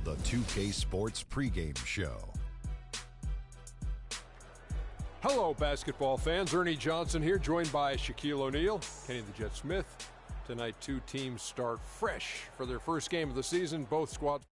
The 2K Sports pregame show. Hello, basketball fans. Ernie Johnson here, joined by Shaquille O'Neal, Kenny the Jet Smith. Tonight, two teams start fresh for their first game of the season. Both squads.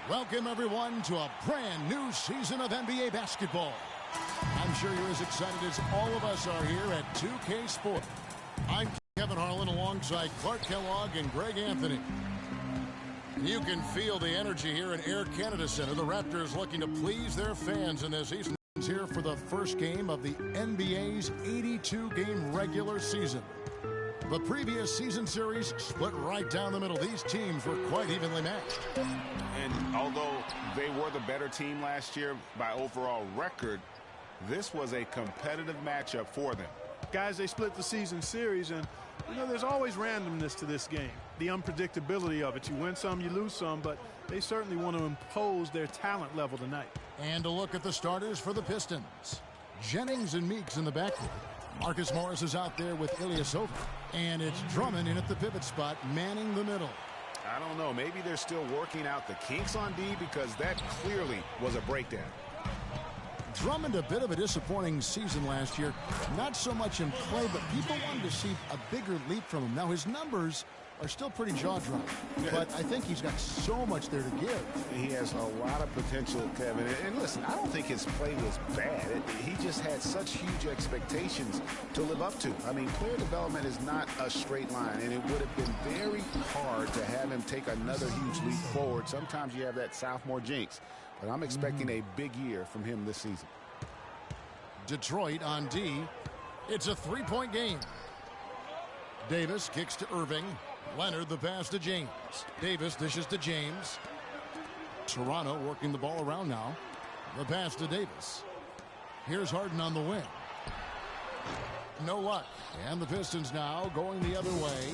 Welcome, everyone, to a brand new season of NBA basketball. I'm sure you're as excited as all of us are here at 2K Sport. I'm Kevin Harlan alongside Clark Kellogg and Greg Anthony. You can feel the energy here at Air Canada Center. The Raptors looking to please their fans in this season. Here for the first game of the NBA's 82-game regular season. The previous season series split right down the middle. These teams were quite evenly matched. And although they were the better team last year by overall record, this was a competitive matchup for them. Guys, they split the season series, and, you know, there's always randomness to this game. The unpredictability of it. You win some, you lose some, but they certainly want to impose their talent level tonight. And a look at the starters for the Pistons. Jennings and Meeks in the backcourt. Marcus Morris is out there with Ilyasova. And it's Drummond in at the pivot spot, manning the middle. I don't know. Maybe they're still working out the kinks on D, because that clearly was a breakdown. Drummond, a bit of a disappointing season last year. Not so much in play, but people wanted to see a bigger leap from him. Now, his numbers are still pretty jaw-dropping, but I think he's got so much there to give. He has a lot of potential, Kevin. And listen, I don't think his play was bad. He just had such huge expectations to live up to. I mean, player development is not a straight line, and it would have been very hard to have him take another huge leap forward. Sometimes you have that sophomore jinx, but I'm expecting a big year from him this season. Detroit on D. It's a three-point game. Davis kicks to Irving. Leonard the pass to James. Davis dishes to James. Toronto working the ball around now. The pass to Davis. Here's Harden on the wing. No luck. And the Pistons now going the other way.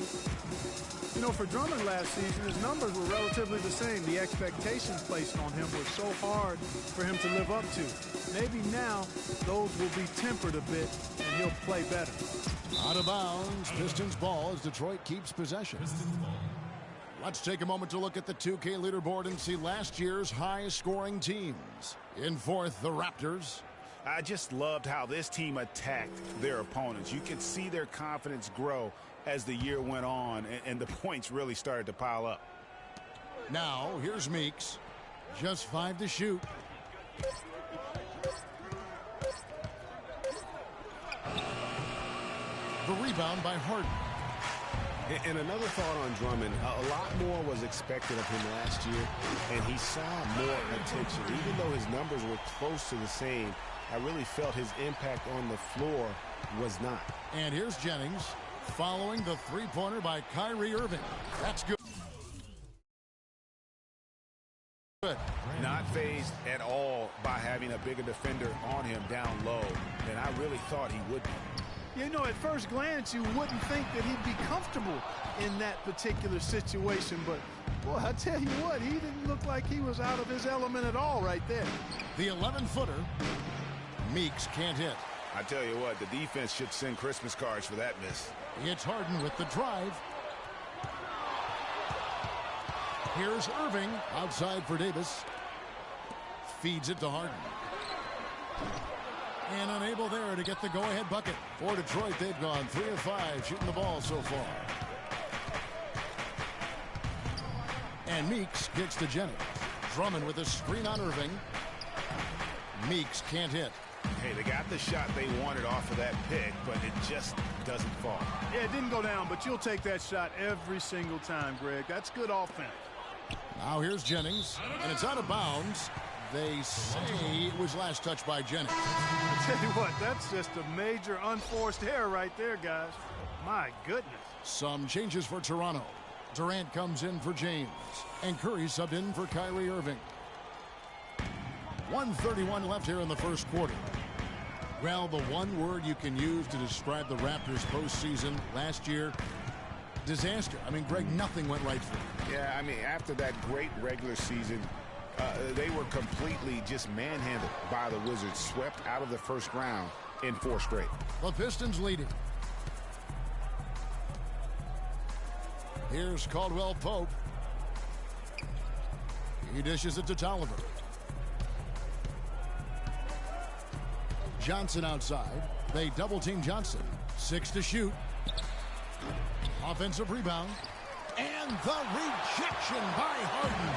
You know, for Drummond last season, his numbers were relatively the same. The expectations placed on him were so hard for him to live up to. Maybe now those will be tempered a bit and he'll play better. Out of bounds. Pistons ball as Detroit keeps possession. Let's take a moment to look at the 2K leaderboard and see last year's high-scoring teams. In fourth, the Raptors. I just loved how this team attacked their opponents. You could see their confidence grow as the year went on, and the points really started to pile up. Now, here's Meeks. Just 5 to shoot. The rebound by Harden. And another thought on Drummond, a lot more was expected of him last year, and he saw more attention. Even though his numbers were close to the same, I really felt his impact on the floor was not. And here's Jennings following the three-pointer by Kyrie Irving. That's good. Not fazed at all by having a bigger defender on him down low than I really thought he would be. You know, at first glance, you wouldn't think that he'd be comfortable in that particular situation. But, boy, I tell you what, he didn't look like he was out of his element at all right there. The 11-footer. Meeks can't hit. I tell you what, the defense should send Christmas cards for that miss. It's Harden with the drive. Here's Irving outside for Davis. Feeds it to Harden. And unable there to get the go-ahead bucket. For Detroit, they've gone 3 of 5 shooting the ball so far. And Meeks gets to Jennings. Drummond with a screen on Irving. Meeks can't hit. Hey, they got the shot they wanted off of that pick, but it just doesn't fall. Yeah, it didn't go down, but you'll take that shot every single time, Greg. That's good offense. Now here's Jennings, and it's out of bounds. They say it was last touched by Jennings. I tell you what, that's just a major unforced error right there, guys. My goodness. Some changes for Toronto. Durant comes in for James, and Curry subbed in for Kyrie Irving. 1:31 left here in the first quarter. Well, the one word you can use to describe the Raptors postseason last year, disaster. I mean, Greg, nothing went right for them. Yeah, I mean, after that great regular season, they were completely just manhandled by the Wizards, swept out of the first round in 4 straight. The Pistons leading. Here's Caldwell Pope. He dishes it to Tolliver. Johnson outside. They double-team Johnson. 6 to shoot. Offensive rebound. And the rejection by Harden.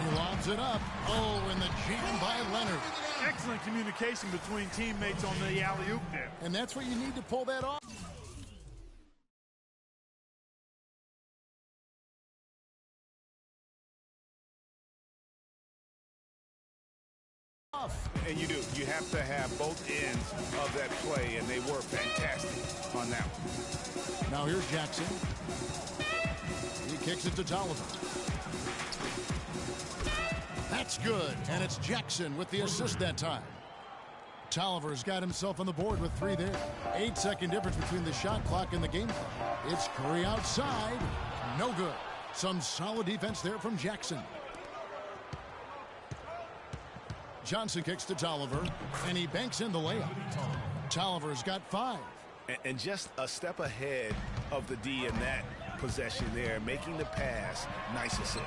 He lobs it up. Oh, and the jam by Leonard. Excellent communication between teammates on the alley-oop there. And that's what you need to pull that off. And you do. You have to have both ends of that play, and they were fantastic on that one. Now here's Jackson. He kicks it to Tolliver. That's good, and it's Jackson with the assist that time. Tolliver's got himself on the board with 3 there. 8-second difference between the shot clock and the game clock. It's Curry outside. No good. Some solid defense there from Jackson. Johnson kicks to Tolliver, and he banks in the layup. Tolliver's got 5. And just a step ahead of the D in that possession there, making the pass. Nice assist.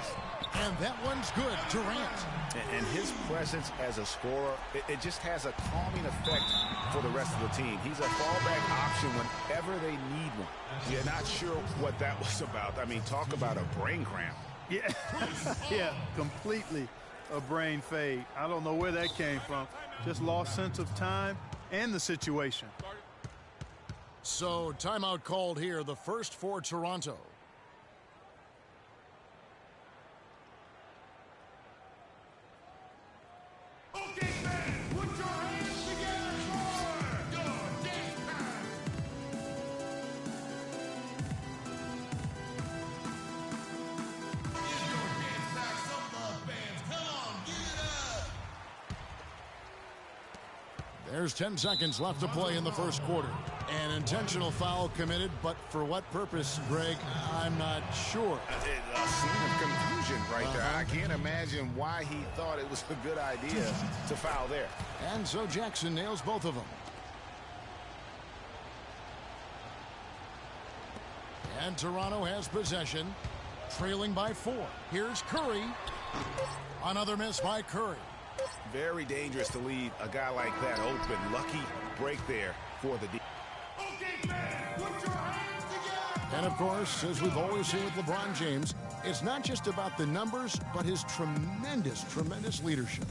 And that one's good. Durant. And his presence as a scorer, it just has a calming effect for the rest of the team. He's a fallback option whenever they need one. You're not sure what that was about. I mean, talk about a brain cramp. Yeah, yeah, completely a brain fade. I don't know where that came from. Just lost sense of time and the situation. So timeout called here, the first for Toronto. Okay, fans, put your hands together for your game time. It's your dance time, some love fans. Come on, get it up. There's 10 seconds left to play in the first quarter. An intentional foul committed, but for what purpose, Greg? I'm not sure. A scene of confusion right there. I can't imagine why he thought it was a good idea to foul there. And so Jackson nails both of them. And Toronto has possession, trailing by 4. Here's Curry. Another miss by Curry. Very dangerous to leave a guy like that open. Lucky break there for the D. Okay, man, put your hands together. And of course, as we've always seen with LeBron James, it's not just about the numbers, but his tremendous leadership.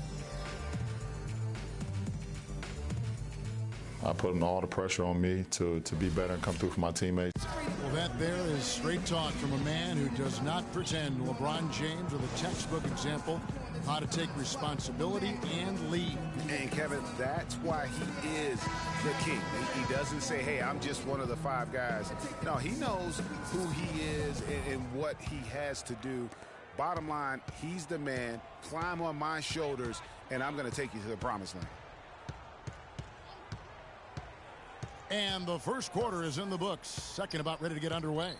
I put all the pressure on me to be better and come through for my teammates. Well, that there is straight talk from a man who does not pretend. LeBron James with a textbook example of how to take responsibility and lead. And Kevin, that's why he is the king. He doesn't say, hey, I'm just one of the 5 guys. No, he knows who he is and what he has to do. Bottom line, he's the man. Climb on my shoulders, and I'm going to take you to the promised land. And the first quarter is in the books. Second about ready to get underway.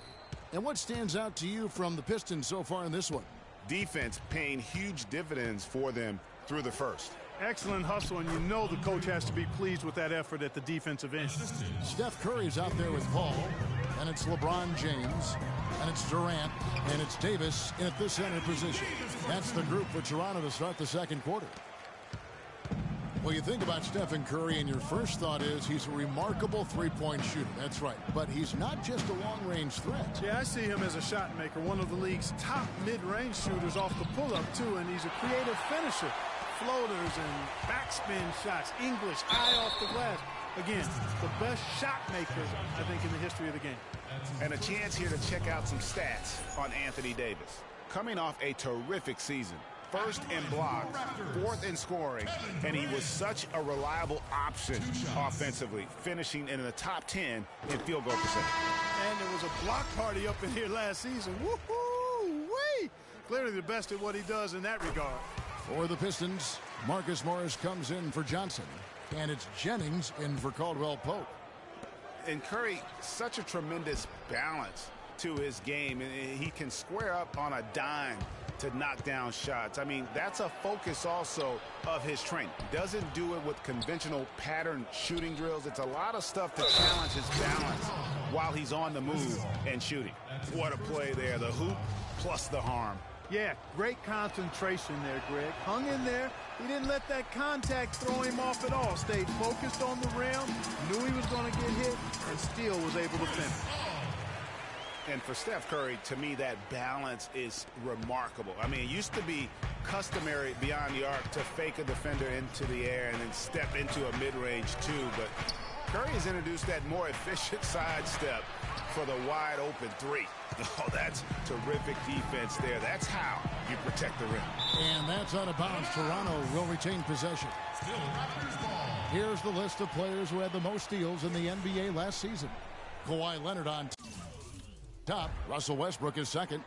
And what stands out to you from the Pistons so far in this one? Defense paying huge dividends for them through the first. Excellent hustle, and you know the coach has to be pleased with that effort at the defensive end. Steph Curry's out there with Paul, and it's LeBron James, and it's Durant, and it's Davis in at the center position. That's the group for Toronto to start the second quarter. Well, you think about Stephen Curry, and your first thought is he's a remarkable three-point shooter. That's right. But he's not just a long-range threat. Yeah, I see him as a shot maker, one of the league's top mid-range shooters off the pull-up, too, and he's a creative finisher. Floaters and backspin shots, English, eye off the glass. Again, the best shot maker, I think, in the history of the game. And a chance here to check out some stats on Anthony Davis. Coming off a terrific season. First in blocks, 4th in scoring, and he was such a reliable option offensively, finishing in the top 10 in field goal percentage. And there was a block party up in here last season. Woo-hoo-wee! Clearly the best at what he does in that regard. For the Pistons, Marcus Morris comes in for Johnson, and it's Jennings in for Caldwell Pope. And Curry, such a tremendous balance to his game, and he can square up on a dime to knock down shots. I mean, that's a focus also of his training. Doesn't do it with conventional pattern shooting drills. It's a lot of stuff to challenge his balance while he's on the move and shooting. What a play there. The hoop plus the harm. Yeah, great concentration there, Greg. Hung in there. He didn't let that contact throw him off at all. Stayed focused on the rim, knew he was going to get hit, and still was able to finish. And for Steph Curry, to me, that balance is remarkable. I mean, it used to be customary beyond the arc to fake a defender into the air and then step into a mid-range two. But Curry has introduced that more efficient sidestep for the wide-open 3. Oh, that's terrific defense there. That's how you protect the rim. And that's out of bounds. Toronto will retain possession. Here's the list of players who had the most steals in the NBA last season. Kawhi Leonard on top. Russell Westbrook is second.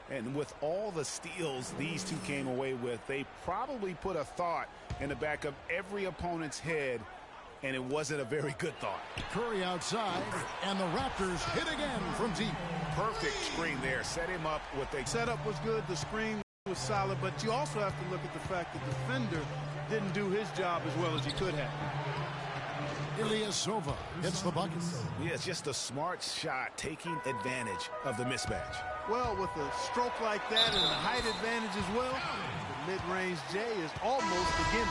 And with all the steals these two came away with, they probably put a thought in the back of every opponent's head, and it wasn't a very good thought. Curry outside, and the Raptors hit again from deep. Perfect screen there. Set him up with a setup was good. The screen was solid, but you also have to look at the fact that the defender didn't do his job as well as he could have. Ilyasova hits the bucket. Yeah, it's just a smart shot, taking advantage of the mismatch. Well, with a stroke like that and the height advantage as well, the mid-range J is almost a gimme.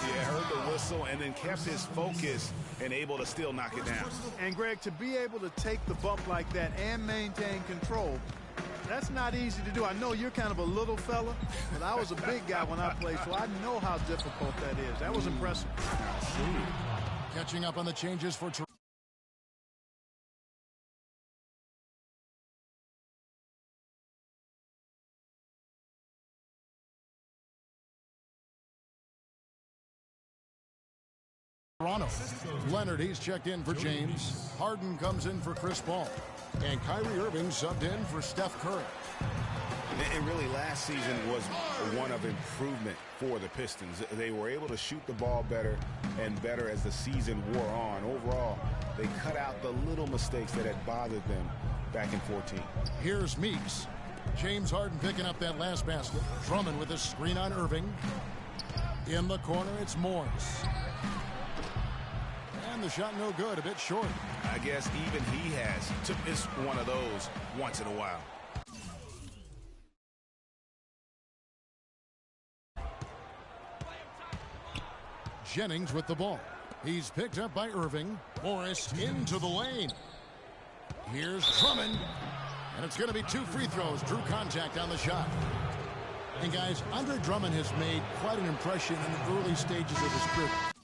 Yeah, heard the whistle and then kept his focus and able to still knock it down. And, Greg, to be able to take the bump like that and maintain control, that's not easy to do. I know you're kind of a little fella, but I was a big guy when I played, so I know how difficult that is. That was impressive. Catching up on the changes for Toronto. Leonard, he's checked in for James. Harden comes in for Chris Paul. And Kyrie Irving subbed in for Steph Curry. And really, last season was one of improvement for the Pistons. They were able to shoot the ball better and better as the season wore on. Overall, they cut out the little mistakes that had bothered them back in 14. Here's Meeks. James Harden picking up that last basket. Drummond with a screen on Irving. In the corner, it's Morris. And the shot no good, a bit short. I guess even he has to miss one of those once in a while. Jennings with the ball. He's picked up by Irving. Morris into the lane. Here's Drummond. And it's going to be 2 free throws. Drew contact on the shot. And guys, Andre Drummond has made quite an impression in the early stages of his career.